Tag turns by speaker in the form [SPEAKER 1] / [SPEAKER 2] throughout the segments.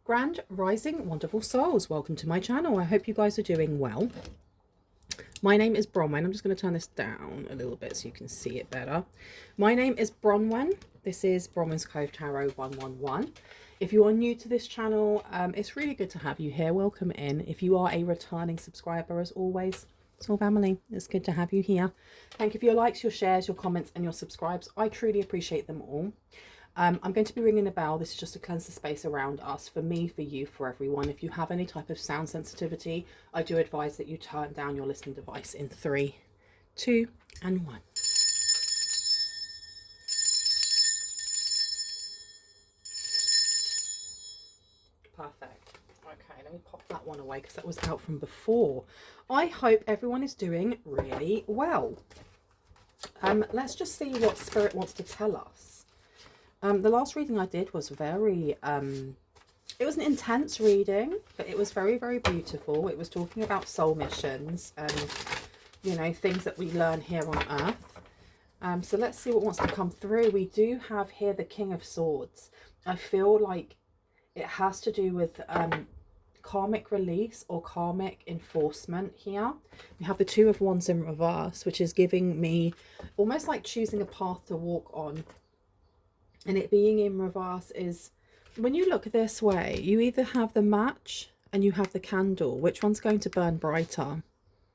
[SPEAKER 1] Grand Rising wonderful souls, welcome to my channel. I hope you guys are doing well. My name is Bronwyn. I'm just going to turn this down a little bit so you can see it better. My name is Bronwyn. This is Bronwyn's Cove Tarot 111. If you are new to this channel, it's really good to have you here. Welcome in. If you are a returning subscriber, as always, soul family, it's good to have you here. Thank you for your likes, your shares, your comments and your subscribes. I truly appreciate them all. I'm going to be ringing a bell. This is just to cleanse the space around us, for me, for you, for everyone. If you have any type of sound sensitivity, I do advise that you turn down your listening device in 3, 2 and 1. Perfect. Okay, let me pop that one away because that was out from before. I hope everyone is doing really well. Let's just see what Spirit wants to tell us. The last reading I did was very, it was an intense reading, but it was very, very beautiful. It was talking about soul missions and, you know, things that we learn here on Earth. So let's see what wants to come through. We do have here the King of Swords. I feel like it has to do with karmic release or karmic enforcement here. We have the Two of Wands in reverse, which is giving me almost like choosing a path to walk on. And it being in reverse is, when you look this way, you either have the match and you have the candle. Which one's going to burn brighter?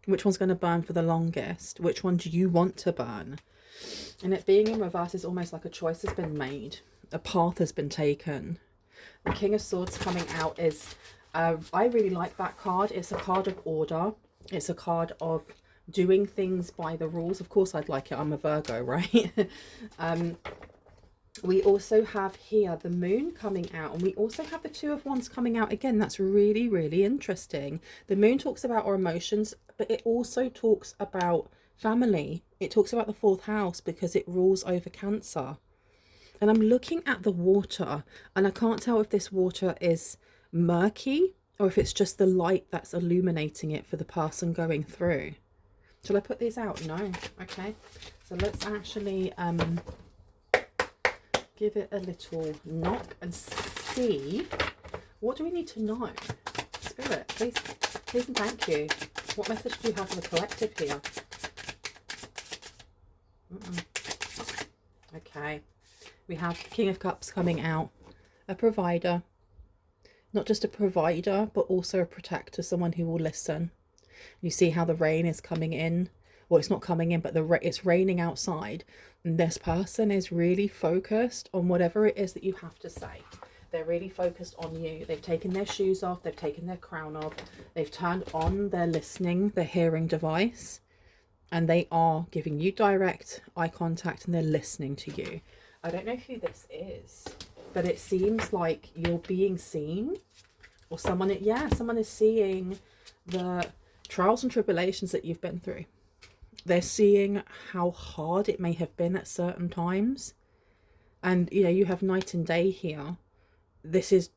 [SPEAKER 1] Which one's going to burn for the longest? Which one do you want to burn? And it being in reverse is almost like a choice has been made. A path has been taken. The King of Swords coming out is, I really like that card. It's a card of order. It's a card of doing things by the rules. Of course I'd like it. I'm a Virgo, right? We also have here the Moon coming out, and we also have the Two of Wands coming out again. That's really, really interesting. The Moon talks about our emotions, but it also talks about family. It talks about the 4th house because it rules over Cancer. And I'm looking at the water, and I can't tell if this water is murky or if it's just the light that's illuminating it for the person going through. Shall I put these out? No. Okay. So let's actually give it a little knock and see, what do we need to know? Spirit, please and thank you. What message do you have for the collective here? Okay, we have King of Cups coming out, a provider, not just a provider but also a protector, someone who will listen. You see how the rain is coming in. Well, it's not coming in, but it's raining outside. And this person is really focused on whatever it is that you have to say. They're really focused on you. They've taken their shoes off. They've taken their crown off. They've turned on their listening, their hearing device. And they are giving you direct eye contact and they're listening to you. I don't know who this is, but it seems like you're being seen. Or someone is seeing the trials and tribulations that you've been through. They're seeing how hard it may have been at certain times. And, you know, you have night and day here. This is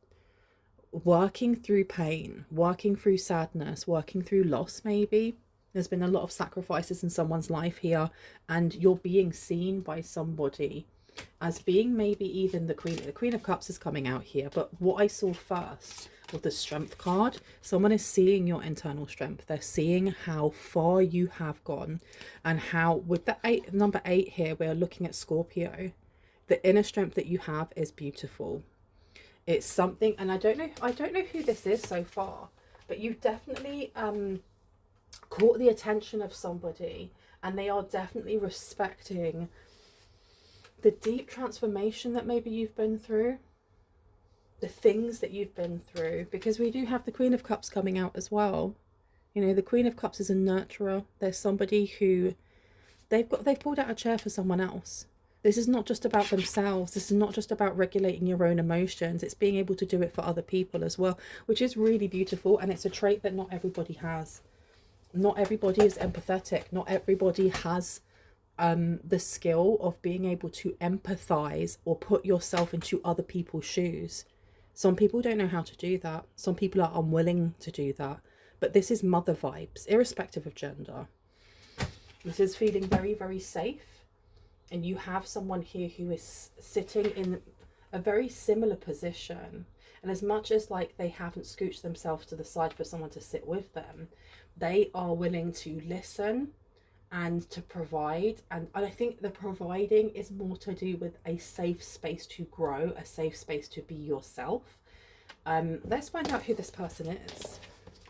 [SPEAKER 1] working through pain, working through sadness, working through loss maybe. There's been a lot of sacrifices in someone's life here. And you're being seen by somebody as being maybe even the Queen. The Queen of Cups is coming out here. But what I saw first with the Strength card, someone is seeing your internal strength. They're seeing how far you have gone, and how with the number 8 here, we're looking at Scorpio. The inner strength that you have is beautiful. It's something, and I don't know who this is so far, but you've definitely caught the attention of somebody, and they are definitely respecting the deep transformation that maybe you've been through. The things that you've been through, because we do have the Queen of Cups coming out as well. You know, the Queen of Cups is a nurturer. There's somebody who they've pulled out a chair for someone else. This is not just about themselves. This is not just about regulating your own emotions. It's being able to do it for other people as well, which is really beautiful. And it's a trait that not everybody has. Not everybody is empathetic. Not everybody has the skill of being able to empathize or put yourself into other people's shoes. Some people don't know how to do that. Some people are unwilling to do that. But this is mother vibes, irrespective of gender. This is feeling very, very safe. And you have someone here who is sitting in a very similar position. And as much as like they haven't scooched themselves to the side for someone to sit with them, they are willing to listen and to provide. And I think the providing is more to do with a safe space to grow, a safe space to be yourself. Let's find out who this person is.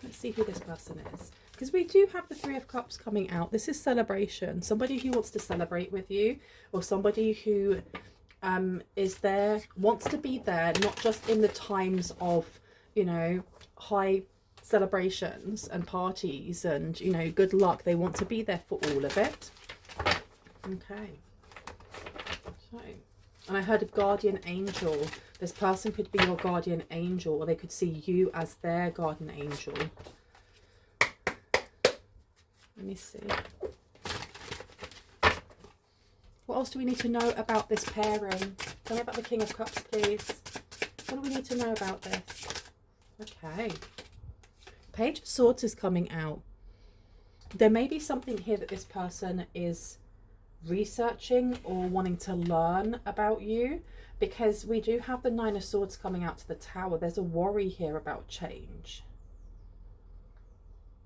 [SPEAKER 1] Let's see who this person is. Because we do have the Three of Cups coming out. This is celebration. Somebody who wants to celebrate with you, or somebody who is there, wants to be there, not just in the times of, you know, high celebrations and parties and, you know, good luck. They want to be there for all of it. Okay. So, and I heard of guardian angel. This person could be your guardian angel, or they could see you as their guardian angel. Let me see. What else do we need to know about this pairing? Tell me about the King of Cups, please. What do we need to know about this? Okay. Page of Swords is coming out. There may be something here that this person is researching or wanting to learn about you, because we do have the Nine of Swords coming out to the Tower. There's a worry here about change.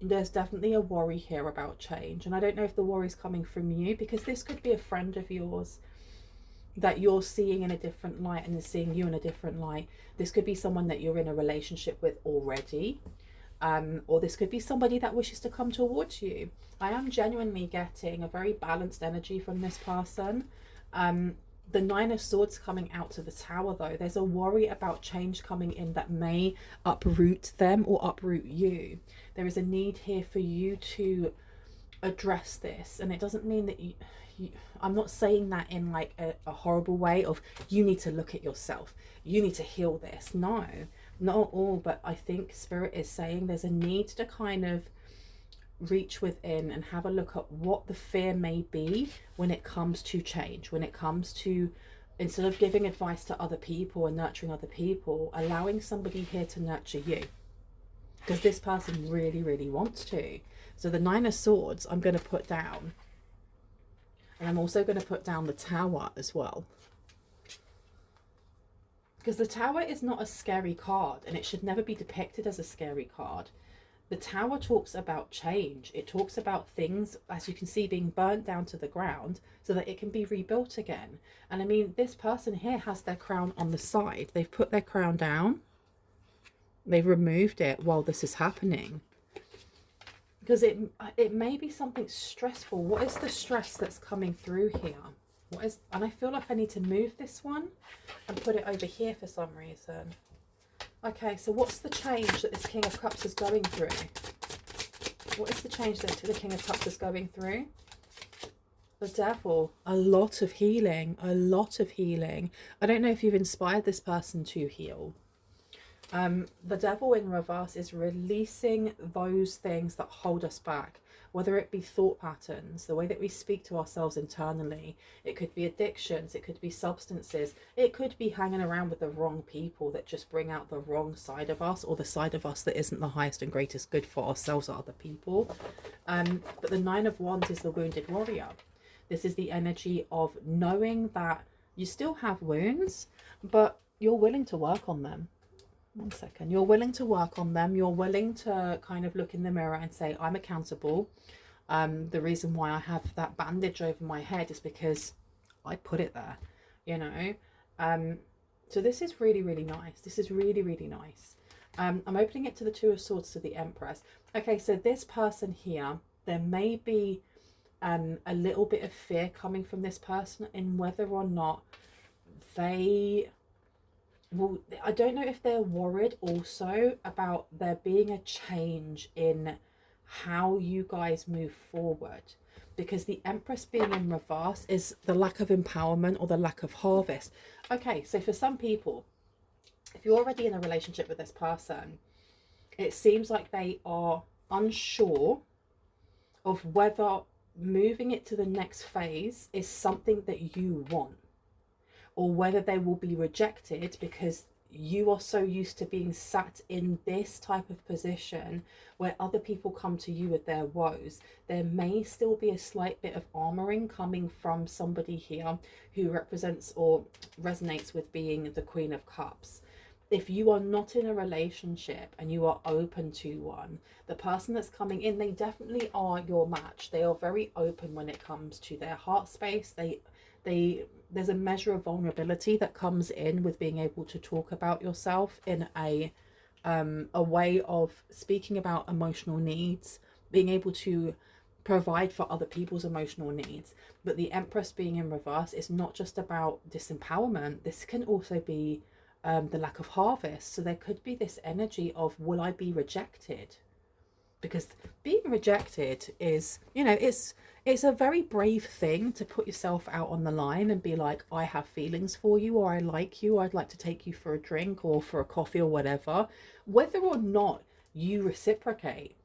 [SPEAKER 1] There's definitely a worry here about change, and I don't know if the worry is coming from you, because this could be a friend of yours that you're seeing in a different light and is seeing you in a different light. This could be someone that you're in a relationship with already, or this could be somebody that wishes to come towards you. I am genuinely getting a very balanced energy from this person. The Nine of Swords coming out to the Tower, though, there's a worry about change coming in that may uproot them or uproot you. There is a need here for you to address this, and it doesn't mean that I'm not saying that in like a horrible way of you need to look at yourself, you need to heal this. No, not at all. But I think Spirit is saying there's a need to kind of reach within and have a look at what the fear may be when it comes to change, when it comes to, instead of giving advice to other people and nurturing other people, allowing somebody here to nurture you, because this person really, really wants to. So the Nine of Swords I'm going to put down, and I'm also going to put down the Tower as well, because the Tower is not a scary card, and it should never be depicted as a scary card. The Tower talks about change. It talks about things, as you can see, being burnt down to the ground so that it can be rebuilt again. And I mean, this person here has their crown on the side. They've put their crown down. They've removed it while this is happening. Because it may be something stressful. What is the stress that's coming through here? What is, and I feel like I need to move this one and put it over here for some reason. Okay, so what's the change that this King of Cups is going through? What is the change that the King of Cups is going through? The Devil. A lot of healing. A lot of healing. I don't know if you've inspired this person to heal. The Devil in reverse is releasing those things that hold us back. Whether it be thought patterns, the way that we speak to ourselves internally. It could be addictions, it could be substances, it could be hanging around with the wrong people that just bring out the wrong side of us, or the side of us that isn't the highest and greatest good for ourselves or other people. But the Nine of Wands is the wounded warrior. This is the energy of knowing that you still have wounds, but you're willing to work on them. One second. You're willing to work on them. You're willing to kind of look in the mirror and say, I'm accountable. The reason why I have that bandage over my head is because I put it there, you know. So this is really, really nice. This is really, really nice. I'm opening it to the Two of Swords to the Empress. Okay, so this person here, there may be a little bit of fear coming from this person in whether or not they... Well, I don't know if they're worried also about there being a change in how you guys move forward, because the Empress being in reverse is the lack of empowerment or the lack of harvest. Okay, so for some people, if you're already in a relationship with this person, it seems like they are unsure of whether moving it to the next phase is something that you want, or whether they will be rejected because you are so used to being sat in this type of position where other people come to you with their woes. There may still be a slight bit of armoring coming from somebody here who represents or resonates with being the Queen of Cups. If you are not in a relationship and you are open to one, the person that's coming in, they definitely are your match. They are very open when it comes to their heart space. There's a measure of vulnerability that comes in with being able to talk about yourself in a way of speaking about emotional needs, being able to provide for other people's emotional needs. But the Empress being in reverse is not just about disempowerment. This can also be the lack of harvest. So there could be this energy of, will I be rejected? Because being rejected is, you know, it's a very brave thing to put yourself out on the line and be like, I have feelings for you, or I like you, or I'd like to take you for a drink or for a coffee or whatever. Whether or not you reciprocate,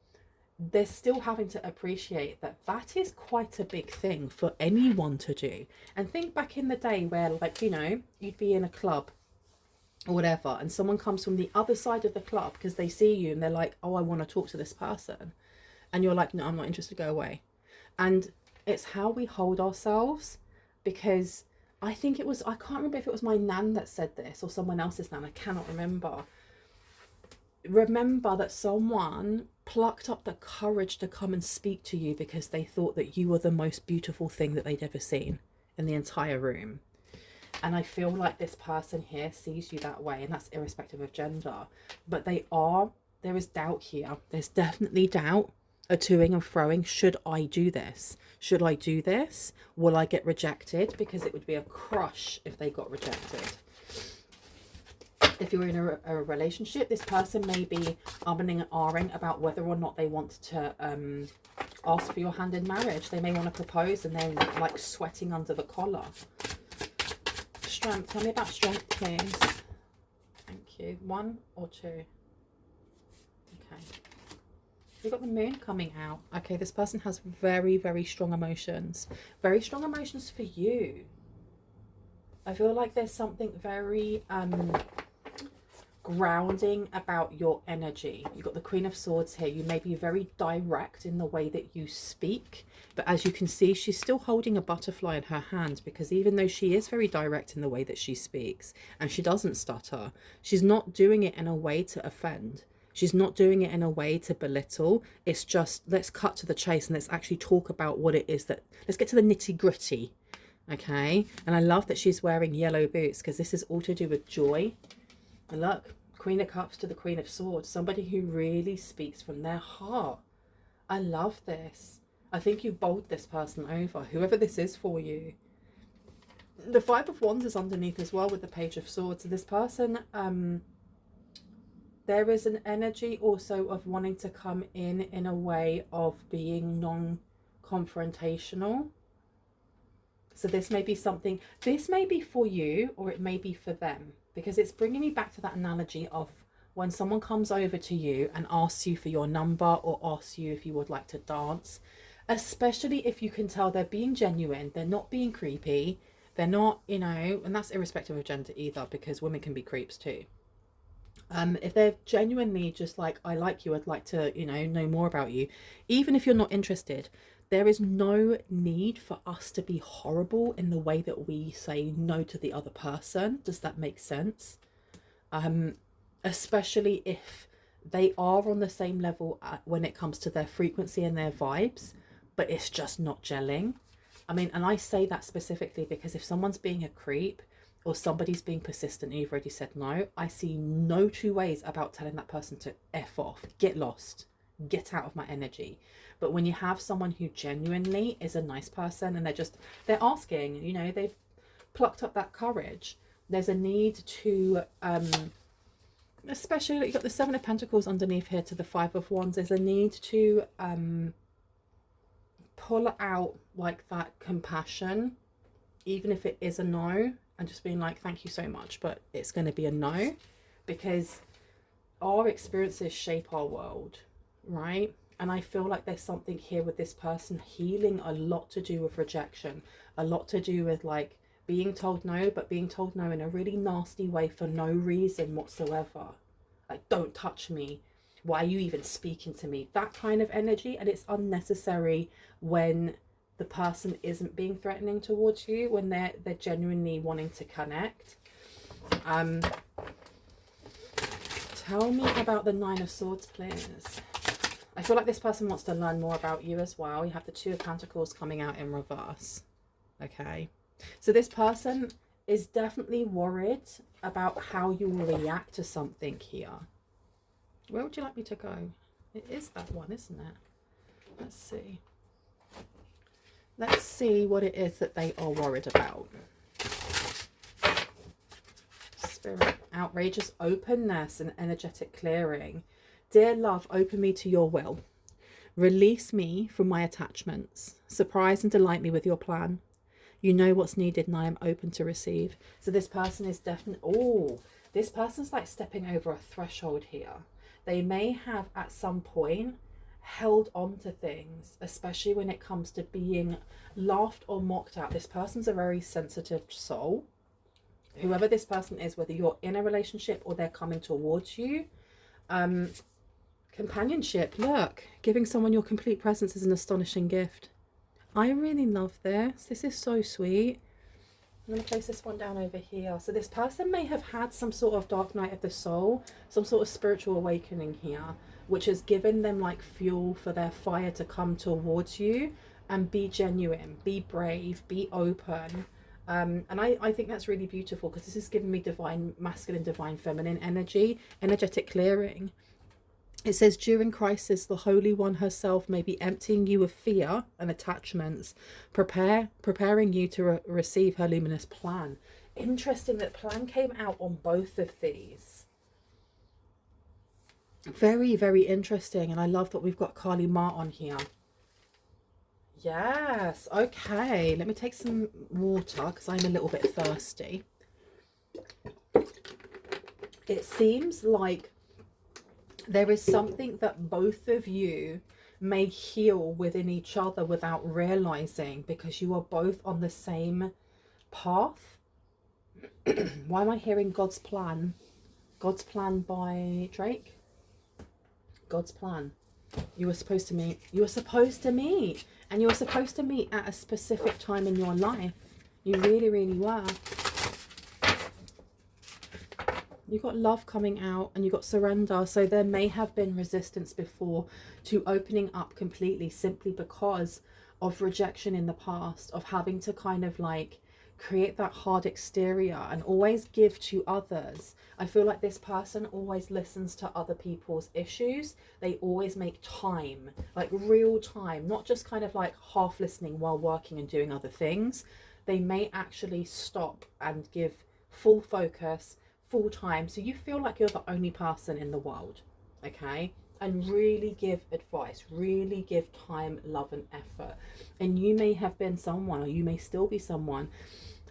[SPEAKER 1] they're still having to appreciate that that is quite a big thing for anyone to do. And think back in the day where, like, you know, you'd be in a club or whatever, and someone comes from the other side of the club because they see you and they're like, oh, I want to talk to this person, and you're like, no, I'm not interested, go away. And it's how we hold ourselves, because I think it was, I can't remember if it was my nan that said this or someone else's nan, I cannot remember that someone plucked up the courage to come and speak to you because they thought that you were the most beautiful thing that they'd ever seen in the entire room. And I feel like this person here sees you that way, and that's irrespective of gender. But there is doubt here. There's definitely doubt, a toing and froing. Should I do this? Should I do this? Will I get rejected? Because it would be a crush if they got rejected. If you're in a relationship, this person may be umming and ahhing about whether or not they want to ask for your hand in marriage. They may want to propose and they're like sweating under the collar. Strength. Tell me about strength, please. Thank you. 1 or 2? Okay. We've got the moon coming out. Okay, this person has very, very strong emotions. Very strong emotions for you. I feel like there's something very grounding about your energy. You've got the Queen of Swords here. You may be very direct in the way that you speak, but as you can see, she's still holding a butterfly in her hand, because even though she is very direct in the way that she speaks and she doesn't stutter, she's not doing it in a way to offend. She's not doing it in a way to belittle. It's just, let's cut to the chase and let's actually talk about what it is that, let's get to the nitty gritty. Okay. And I love that she's wearing yellow boots, because this is all to do with joy. And look, Queen of Cups to the Queen of Swords, somebody who really speaks from their heart. I love this. I think you bowled this person over, whoever this is for you. The Five of Wands is underneath as well with the Page of Swords. So this person, there is an energy also of wanting to come in a way of being non-confrontational. So this may be something, this may be for you or it may be for them, because it's bringing me back to that analogy of when someone comes over to you and asks you for your number or asks you if you would like to dance, especially if you can tell they're being genuine, they're not being creepy, they're not, you know, and that's irrespective of gender either, because women can be creeps too. If they're genuinely just like, I like you, I'd like to, you know more about you, even if you're not interested, there is no need for us to be horrible in the way that we say no to the other person. Does that make sense? Especially if they are on the same level when it comes to their frequency and their vibes, but it's just not gelling. I mean, and I say that specifically because if someone's being a creep or somebody's being persistent and you've already said no, I see no two ways about telling that person to F off, get lost, get out of my energy. But when you have someone who genuinely is a nice person and they're asking, you know, they've plucked up that courage, there's a need to, especially you've got the Seven of Pentacles underneath here to the Five of Wands, there's a need to pull out like that compassion, even if it is a no, and just being like, thank you so much, but it's going to be a no, because our experiences shape our world, right? And I feel like there's something here with this person healing a lot to do with rejection, a lot to do with like being told no, but being told no in a really nasty way for no reason whatsoever. Like, don't touch me. Why are you even speaking to me? That kind of energy. And it's unnecessary when the person isn't being threatening towards you, when they're genuinely wanting to connect. Tell me about the Nine of Swords, please. I feel like this person wants to learn more about you as well. You have the Two of Pentacles coming out in reverse. Okay. So this person is definitely worried about how you will react to something here. Where would you like me to go? It is that one, isn't it? Let's see. Let's see what it is that they are worried about. Spirit, outrageous openness and energetic clearing. Dear love, open me to your will. Release me from my attachments. Surprise and delight me with your plan. You know what's needed and I am open to receive. So this person is definitely, oh, this person's like stepping over a threshold here. They may have at some point held on to things, especially when it comes to being laughed or mocked at. This person's a very sensitive soul. Whoever this person is, whether you're in a relationship or they're coming towards you. Companionship, look, giving someone your complete presence is an astonishing gift. I really love this. This is so sweet. I'm going to place this one down over here. So this person may have had some sort of dark night of the soul, some sort of spiritual awakening here, which has given them like fuel for their fire to come towards you and be genuine, be brave, be open. And I think that's really beautiful, because this is giving me divine masculine, divine feminine energy, energetic clearing. It says, during crisis, the Holy One herself may be emptying you of fear and attachments, preparing you to receive her luminous plan. Interesting that plan came out on both of these. Very, very interesting. And I love that we've got Kali Ma on here. Yes. Okay. Let me take some water because I'm a little bit thirsty. It seems like there is something that both of you may heal within each other without realizing, because you are both on the same path. Why am I hearing God's plan? God's plan by Drake? God's plan. You were supposed to meet. You were supposed to meet. And you were supposed to meet at a specific time in your life. You really, really were. You got love coming out and you got surrender. So there may have been resistance before to opening up completely, simply because of rejection in the past, of having to kind of like create that hard exterior and always give to others. I feel like this person always listens to other people's issues. They always make time, like real time, not just kind of like half listening while working and doing other things. They may actually stop and give full focus, full time, so you feel like you're the only person in the world, okay? And really give advice, really give time, love and effort. And you may have been someone, or you may still be someone,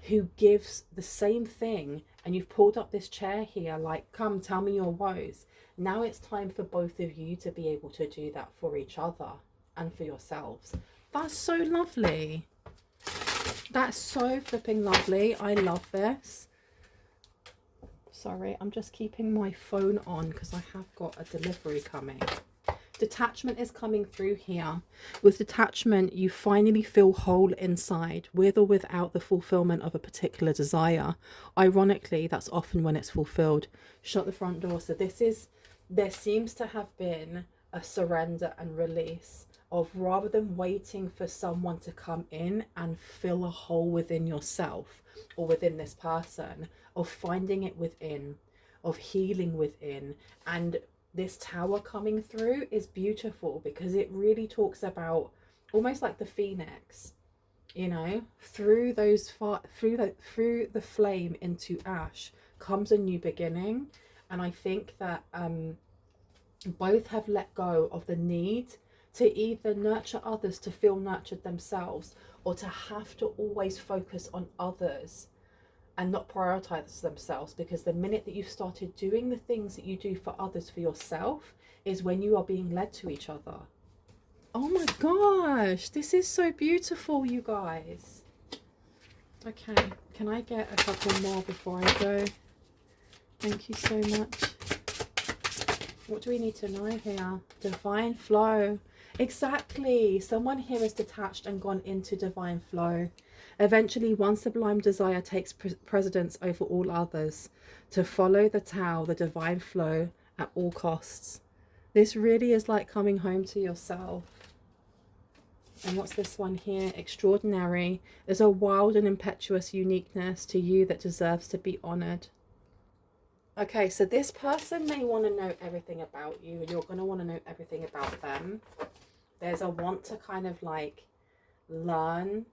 [SPEAKER 1] who gives the same thing, and you've pulled up this chair here like, come tell me your woes. Now it's time for both of you to be able to do that for each other and for yourselves. That's so lovely. That's so flipping lovely. I love this. Sorry, I'm just keeping my phone on because I have got a delivery coming. Detachment is coming through here. With detachment, you finally feel whole inside, with or without the fulfillment of a particular desire. Ironically, that's often when it's fulfilled. Shut the front door. So there seems to have been a surrender and release of, rather than waiting for someone to come in and fill a hole within yourself or within this person, of finding it within, of healing within. And this tower coming through is beautiful because it really talks about almost like the phoenix, you know, through those through the flame into ash comes a new beginning. And I think that both have let go of the need to either nurture others to feel nurtured themselves, or to have to always focus on others and not prioritize themselves, because the minute that you've started doing the things that you do for others for yourself is when you are being led to each other. Oh my gosh, this is so beautiful, you guys. Okay, can I get a couple more before I go? Thank you so much. What do we need to know here? Divine flow. Exactly. Someone here is detached and gone into divine flow. Eventually, one sublime desire takes precedence over all others, to follow the Tao, the divine flow, at all costs. This really is like coming home to yourself. And what's this one here? Extraordinary. There's a wild and impetuous uniqueness to you that deserves to be honoured. Okay, so this person may want to know everything about you, and you're going to want to know everything about them. There's a want to kind of like learn.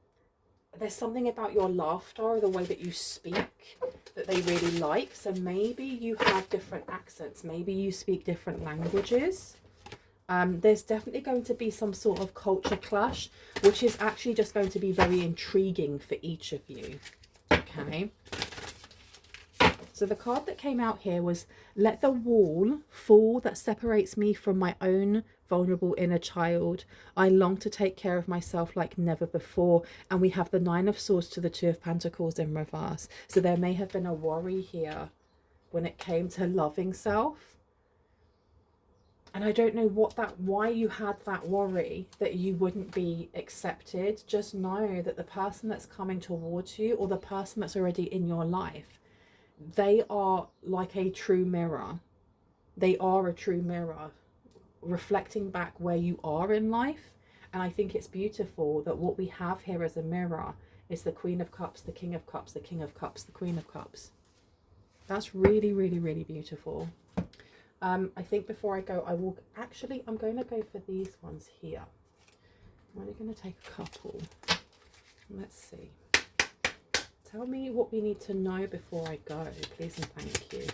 [SPEAKER 1] There's something about your laughter or the way that you speak that they really like. So maybe you have different accents. Maybe you speak different languages. There's definitely going to be some sort of culture clash, which is actually just going to be very intriguing for each of you. Okay. So the card that came out here was, let the wall fall that separates me from my own vulnerable inner child. I long to take care of myself like never before. And we have the 9 of Swords to the 2 of Pentacles in reverse. So there may have been a worry here when it came to loving self. And I don't know why you had that worry that you wouldn't be accepted. Just know that the person that's coming towards you, or the person that's already in your life, they are like a true mirror. They are a true mirror, reflecting back where you are in life. And I think it's beautiful that what we have here as a mirror is the Queen of Cups, the King of Cups, the King of Cups, the Queen of Cups. That's really, really, really beautiful. I think before I go, I'm going to go for these ones here. I'm only going to take a couple. Let's see. Tell me what we need to know before I go, please and thank you.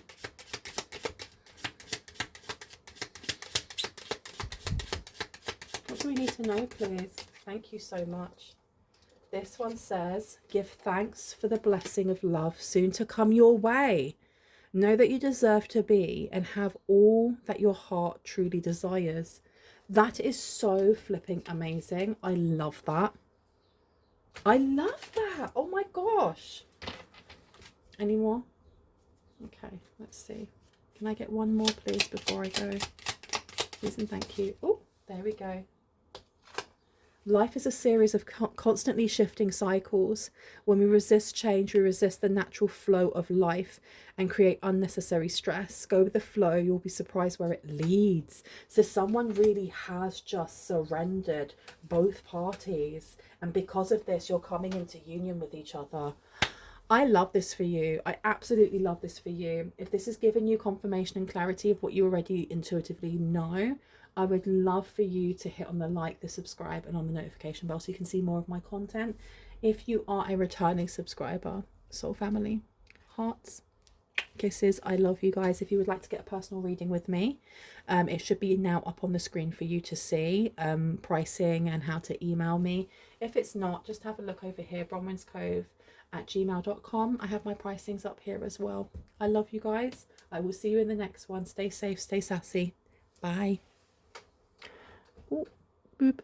[SPEAKER 1] What do we need to know, please? Thank you so much. This one says, give thanks for the blessing of love soon to come your way. Know that you deserve to be and have all that your heart truly desires. That is so flipping amazing. I love that. I love that. Oh my gosh. Any more? Okay, let's see. Can I get one more, please, before I go? Please and thank you. Oh, there we go. Life is a series of constantly shifting cycles. When we resist change, we resist the natural flow of life and create unnecessary stress. Go with the flow, you'll be surprised where it leads. So someone really has just surrendered, both parties. And because of this, you're coming into union with each other. I love this for you. I absolutely love this for you. If this has given you confirmation and clarity of what you already intuitively know, I would love for you to hit on the like, the subscribe, and on the notification bell so you can see more of my content. If you are a returning subscriber, soul family, hearts, kisses, I love you guys. If you would like to get a personal reading with me, it should be now up on the screen for you to see pricing and how to email me. If it's not, just have a look over here, bronwynscove@gmail.com. I have my pricings up here as well. I love you guys. I will see you in the next one. Stay safe, stay sassy. Bye. Ooh, boop.